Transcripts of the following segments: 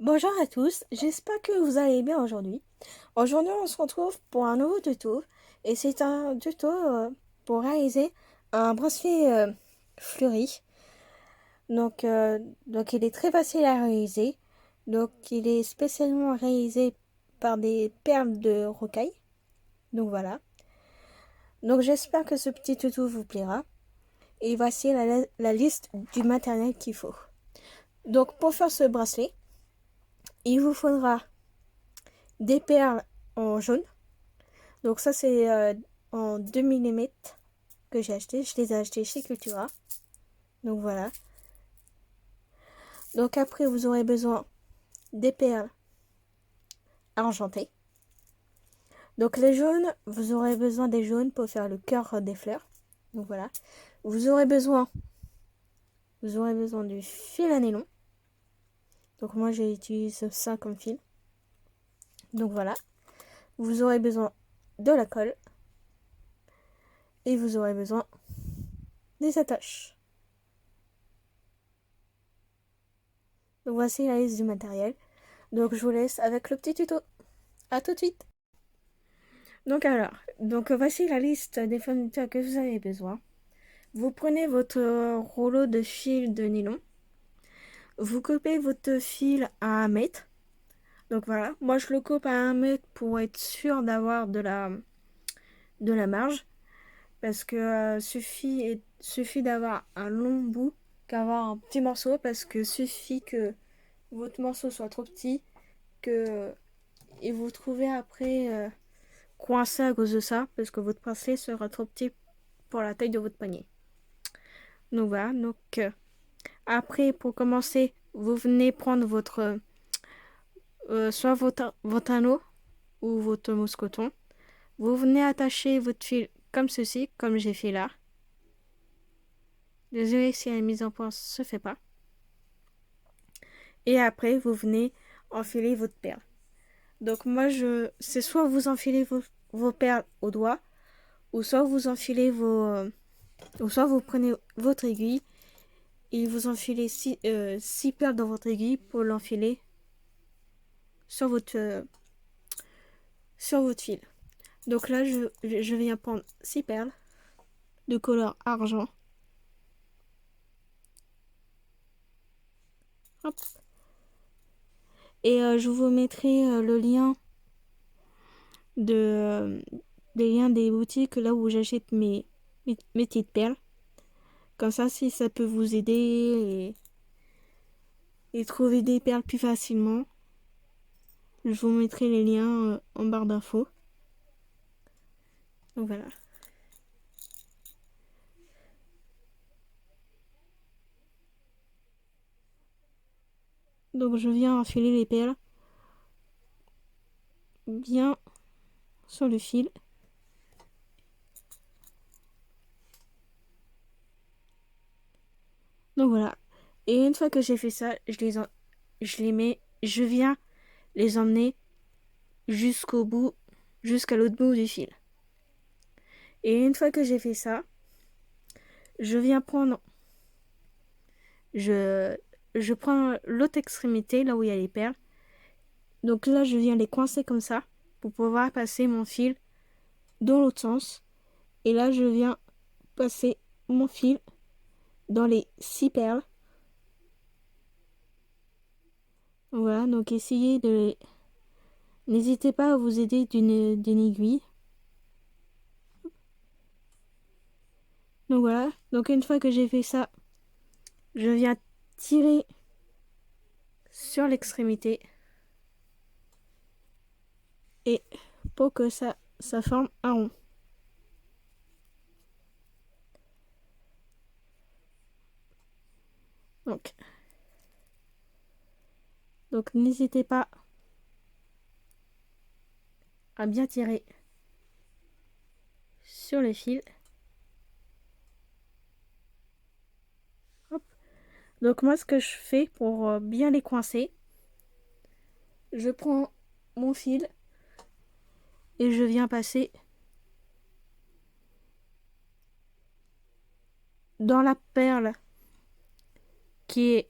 Bonjour à tous, j'espère que vous allez bien aujourd'hui. Aujourd'hui, on se retrouve pour un nouveau tuto et c'est un tuto pour réaliser un bracelet fleuri. Donc, euh, donc, il est très facile à réaliser. Donc, il est spécialement réalisé par des perles de rocaille. Donc, voilà. Donc, j'espère que ce petit tuto vous plaira. Et voici la liste du matériel qu'il faut. Donc, pour faire ce bracelet, il vous faudra des perles en jaune. Donc ça c'est en 2 millimètres que j'ai acheté. Je les ai achetés chez Cultura. Donc voilà. Donc après vous aurez besoin des perles argentées. Donc les jaunes, vous aurez besoin des jaunes pour faire le cœur des fleurs. Donc voilà. Vous aurez besoin, vous aurez besoin du fil à nylon. Donc moi j'ai utilisé ça comme fil. Donc voilà. Vous aurez besoin de la colle et vous aurez besoin des attaches. Donc voici la liste du matériel. Donc je vous laisse avec le petit tuto. À tout de suite. Donc voici la liste des fournitures que vous avez besoin. Vous prenez votre rouleau de fil de nylon. Vous coupez votre fil à 1 mètre. Donc voilà, moi je le coupe à 1 mètre pour être sûr d'avoir de la marge. Parce que suffit d'avoir un long bout qu'avoir un petit morceau. Parce que suffit que votre morceau soit trop petit que et vous trouvez après coincé à cause de ça. Parce que votre bracelet sera trop petit pour la taille de votre poignet. Donc voilà, après pour commencer, vous venez prendre soit votre anneau ou votre mousqueton. Vous venez attacher votre fil comme ceci, comme j'ai fait là. Désolé si la mise en point se fait pas. Et après, vous venez enfiler votre perle. Donc c'est soit vous enfilez vos perles au doigt, ou soit vous enfilez ou soit vous prenez votre aiguille et vous enfilez six perles dans votre aiguille pour l'enfiler sur votre fil. Donc là, je viens prendre 6 perles de couleur argent. Hop. Et je vous mettrai le lien de, euh, des liens des boutiques là où j'achète mes petites perles. Comme ça, si ça peut vous aider et trouver des perles plus facilement, je vous mettrai les liens en barre d'infos. Donc voilà. Donc je viens enfiler les perles bien sur le fil. Donc voilà. Et une fois que j'ai fait ça, je viens les emmener jusqu'au bout, jusqu'à l'autre bout du fil. Et une fois que j'ai fait ça, je viens prendre, je, je prends l'autre extrémité, là où il y a les perles. Donc là, je viens les coincer comme ça pour pouvoir passer mon fil dans l'autre sens. Et là, je viens passer mon fil dans les 6 perles. Voilà, donc essayez de... N'hésitez pas à vous aider d'une aiguille. Donc voilà, donc une fois que j'ai fait ça, je viens tirer sur l'extrémité et pour que ça forme un rond. Donc, donc n'hésitez pas à bien tirer sur les fils. Hop. Donc moi ce que je fais pour bien les coincer, je prends mon fil et je viens passer dans la perle qui est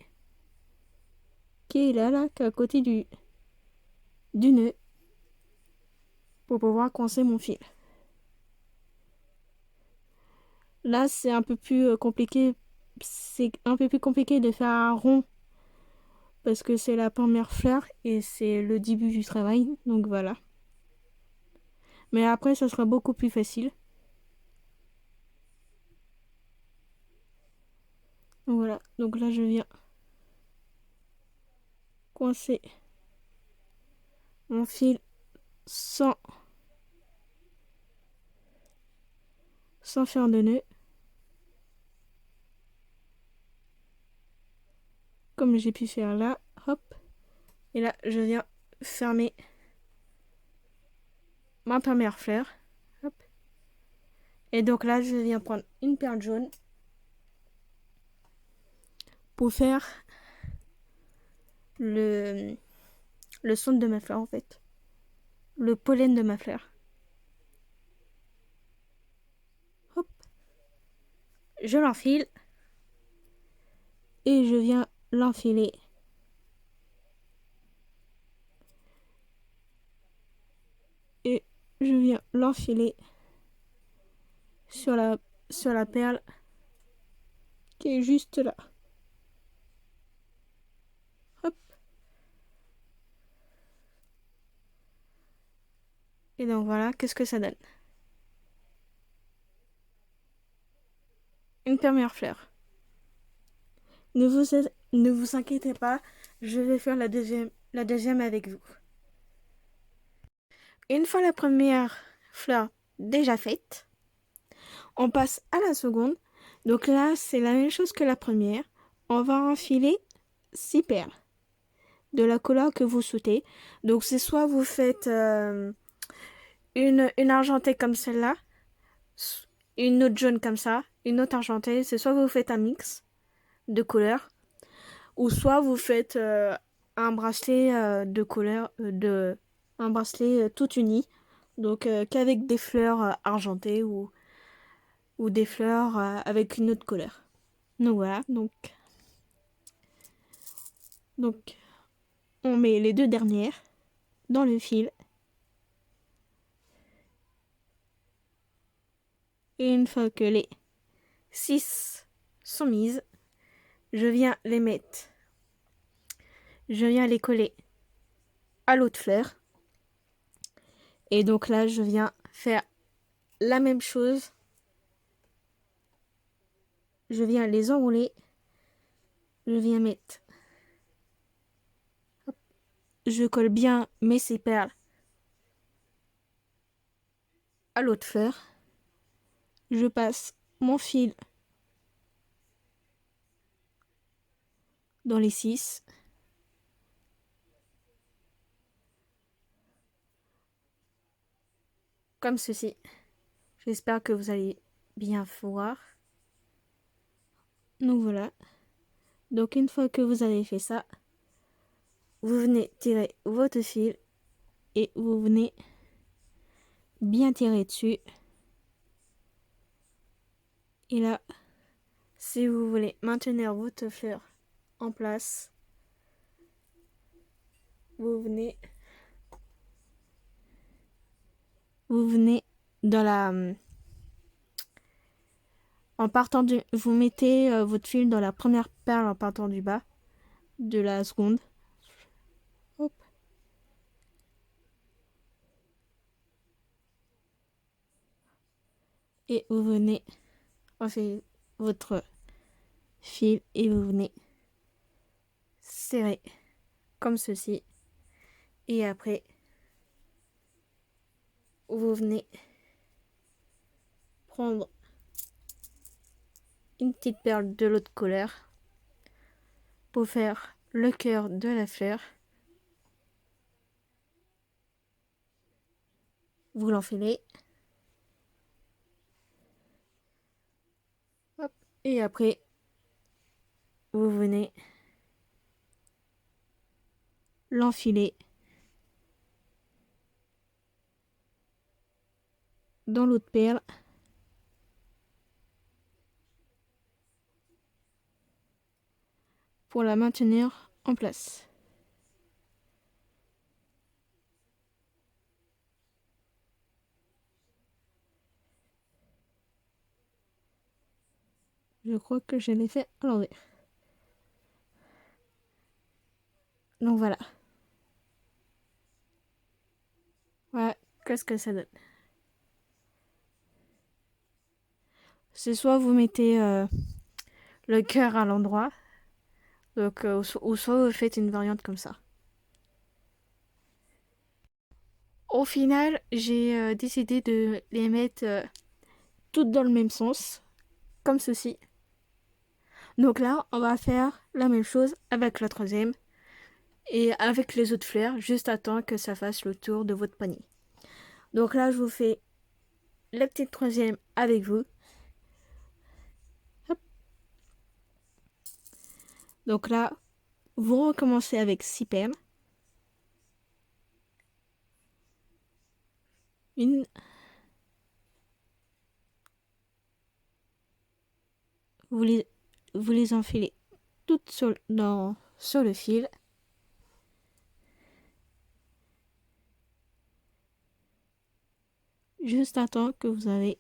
qui est là, qui est à côté du nœud pour pouvoir coincer mon fil. Là, c'est un peu plus compliqué. C'est un peu plus compliqué de faire un rond parce que c'est la première fleur et c'est le début du travail. Donc voilà. Mais après, ça sera beaucoup plus facile. Donc voilà. Donc là, je viens coincer mon fil sans, sans faire de nœud. Comme j'ai pu faire là. Hop. Et là, je viens fermer ma première fleur. Hop. Et donc là, je viens prendre une perle jaune pour faire le, le son de ma fleur en fait. Le pollen de ma fleur. Hop. Je l'enfile. Et je viens l'enfiler. Et je viens l'enfiler sur la perle qui est juste là. Hop. Et donc voilà, qu'est-ce que ça donne? Une première fleur. Ne vous inquiétez pas, je vais faire la deuxième avec vous. Une fois la première fleur déjà faite, on passe à la seconde. Donc là, c'est la même chose que la première. On va enfiler 6 perles de la couleur que vous souhaitez. Donc c'est soit vous faites une argentée comme celle-là, une autre jaune comme ça, une autre argentée. C'est soit vous faites un mix de couleurs, ou soit vous faites un bracelet de couleurs, un bracelet tout uni, donc qu'avec des fleurs argentées ou des fleurs avec une autre couleur. Donc voilà, donc on met les deux dernières dans le fil. Et une fois que les 6 sont mises, je viens les mettre. Je viens les coller à l'autre fleur. Et donc là, je viens faire la même chose. Je viens les enrouler. Je viens mettre. Hop. Je colle bien mes 6 perles à l'autre fleur. Je passe mon fil dans les 6. Comme ceci. J'espère que vous allez bien voir. Donc voilà. Donc une fois que vous avez fait ça, vous venez tirer votre fil et vous venez bien tirer dessus. Et là, si vous voulez maintenir votre fleur en place, vous venez dans la en partant du vous mettez votre fil dans la première perle en partant du bas de la seconde. Hop. Et vous venez enfiler votre fil et vous venez serrer comme ceci. Et après, vous venez prendre une petite perle de l'autre couleur pour faire le cœur de la fleur. Vous l'enfilez. Hop. Et après, vous venez l'enfiler dans l'autre perle pour la maintenir en place. Je crois que je l'ai fait à l'envers. Donc voilà. Voilà, qu'est-ce que ça donne. C'est soit vous mettez le cœur à l'endroit, donc, ou soit vous faites une variante comme ça. Au final, j'ai décidé de les mettre toutes dans le même sens, comme ceci. Donc là, on va faire la même chose avec la troisième et avec les autres fleurs, juste à temps que ça fasse le tour de votre panier. Donc là, je vous fais la petite troisième avec vous. Hop. Donc là, vous recommencez avec 6 perles. Une, vous les, vous les enfilez toutes sur le fil. Juste à temps que vous avez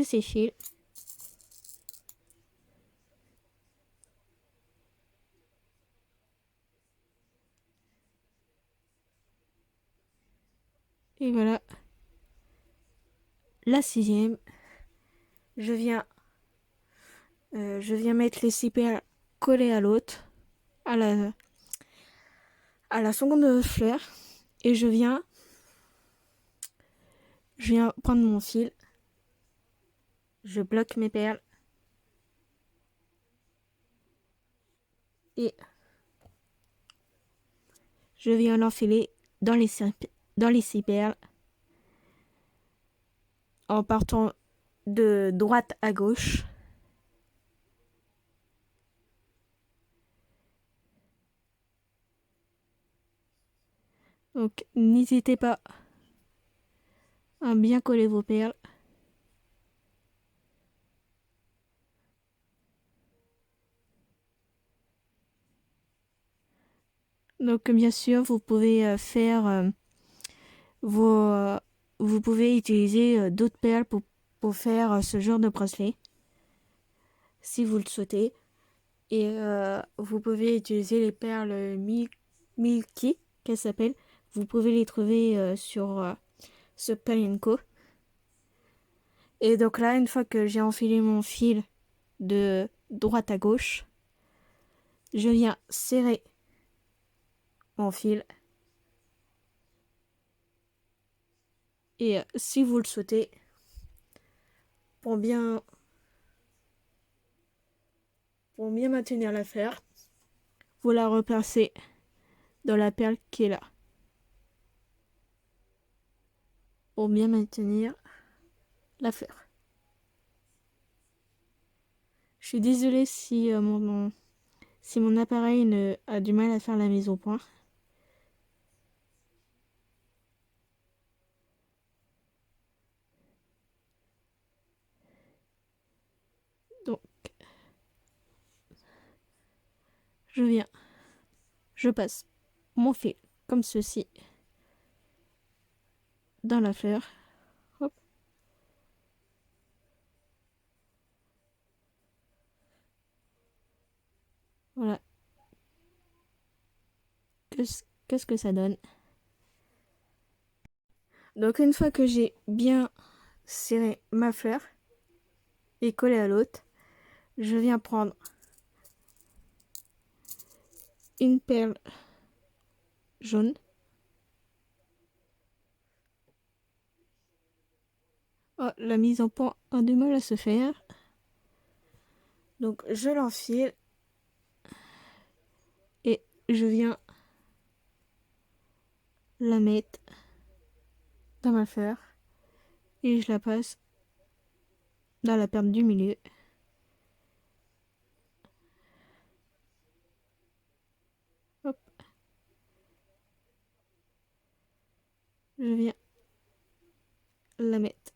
ces fils. Et voilà, la sixième. Je viens mettre les 6 perles collées à l'autre, à la seconde fleur. Et je viens prendre mon fil. Je bloque mes perles. Et je viens l'enfiler dans les 6 perles. En partant de droite à gauche. Donc n'hésitez pas à bien coller vos perles. Donc bien sûr, vous pouvez vos... vous pouvez utiliser d'autres perles pour faire ce genre de bracelet, si vous le souhaitez. Et vous pouvez utiliser les perles Milky, qu'elles s'appellent. Vous pouvez les trouver sur Palienco. Et donc là, une fois que j'ai enfilé mon fil de droite à gauche, je viens serrer mon fil. Et si vous le souhaitez, pour bien maintenir l'affaire, vous la replacez dans la perle qui est là. Pour bien maintenir l'affaire. Je suis désolée si mon appareil a du mal à faire la mise au point. Donc, je passe mon fil comme ceci dans la fleur. Hop. Voilà. Qu'est-ce que ça donne? Donc une fois que j'ai bien serré ma fleur et collé à l'autre, je viens prendre une perle jaune. Oh, la mise en point a du mal à se faire. Donc je l'enfile et je viens la mettre dans ma fleur et je la passe dans la perle du milieu. Hop. Je viens la mettre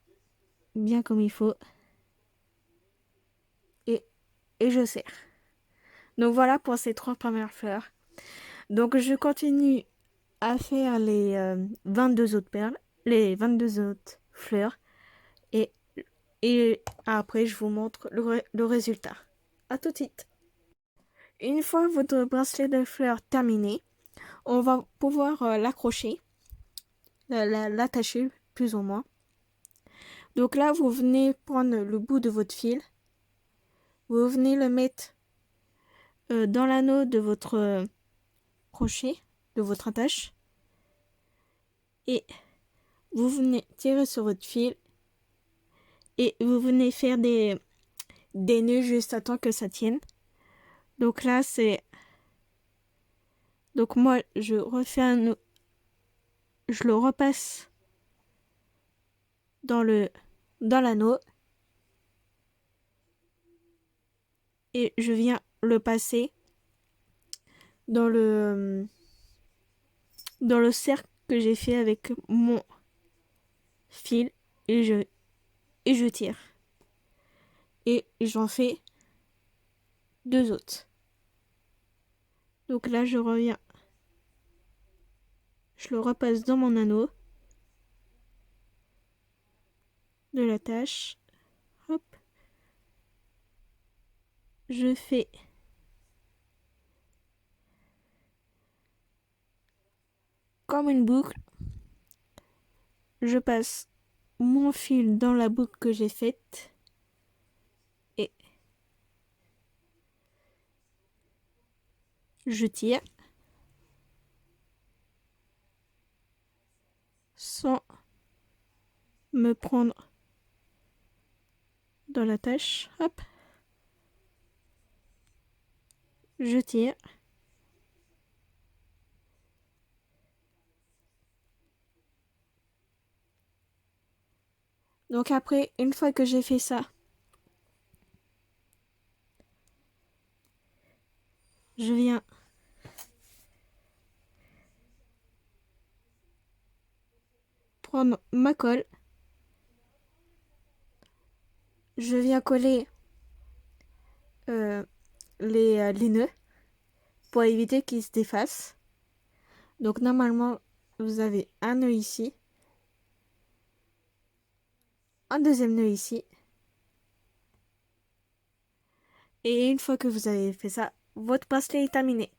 bien comme il faut et je serre. Donc voilà pour ces 3 premières fleurs. Donc je continue à faire les 22 autres perles, les 22 autres fleurs. Et, et après, je vous montre le résultat. À tout de suite. Une fois votre bracelet de fleurs terminé, on va pouvoir l'accrocher, l'attacher plus ou moins. Donc là, vous venez prendre le bout de votre fil, vous venez le mettre dans l'anneau de votre crochet, de votre attache, et vous venez tirer sur votre fil et vous venez faire des nœuds juste à temps que ça tienne. Donc là, donc moi, je refais un nœud, je le repasse dans l'anneau et je viens le passer dans le cercle que j'ai fait avec mon fil et je tire. Et j'en fais 2 autres. Donc là, je reviens. Je le repasse dans mon anneau de l'attache. Hop. Je fais comme une boucle. Je passe mon fil dans la boucle que j'ai faite. Et je tire. Sans me prendre dans l'attache. Hop. Je tire. Donc après, une fois que j'ai fait ça, je viens prendre ma colle. Je viens coller les nœuds pour éviter qu'ils se défassent. Donc normalement, vous avez un nœud ici, un deuxième nœud ici. Et une fois que vous avez fait ça, votre bracelet est terminé.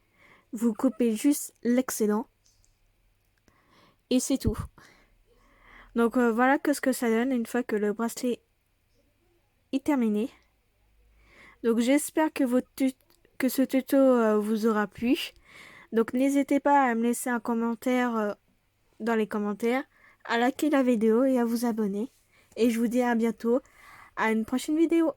Vous coupez juste l'excédent. Et c'est tout. Donc voilà ce que ça donne une fois que le bracelet est terminé. Donc j'espère que ce tuto vous aura plu. Donc n'hésitez pas à me laisser un commentaire dans les commentaires, à liker la vidéo et à vous abonner. Et je vous dis à bientôt à une prochaine vidéo.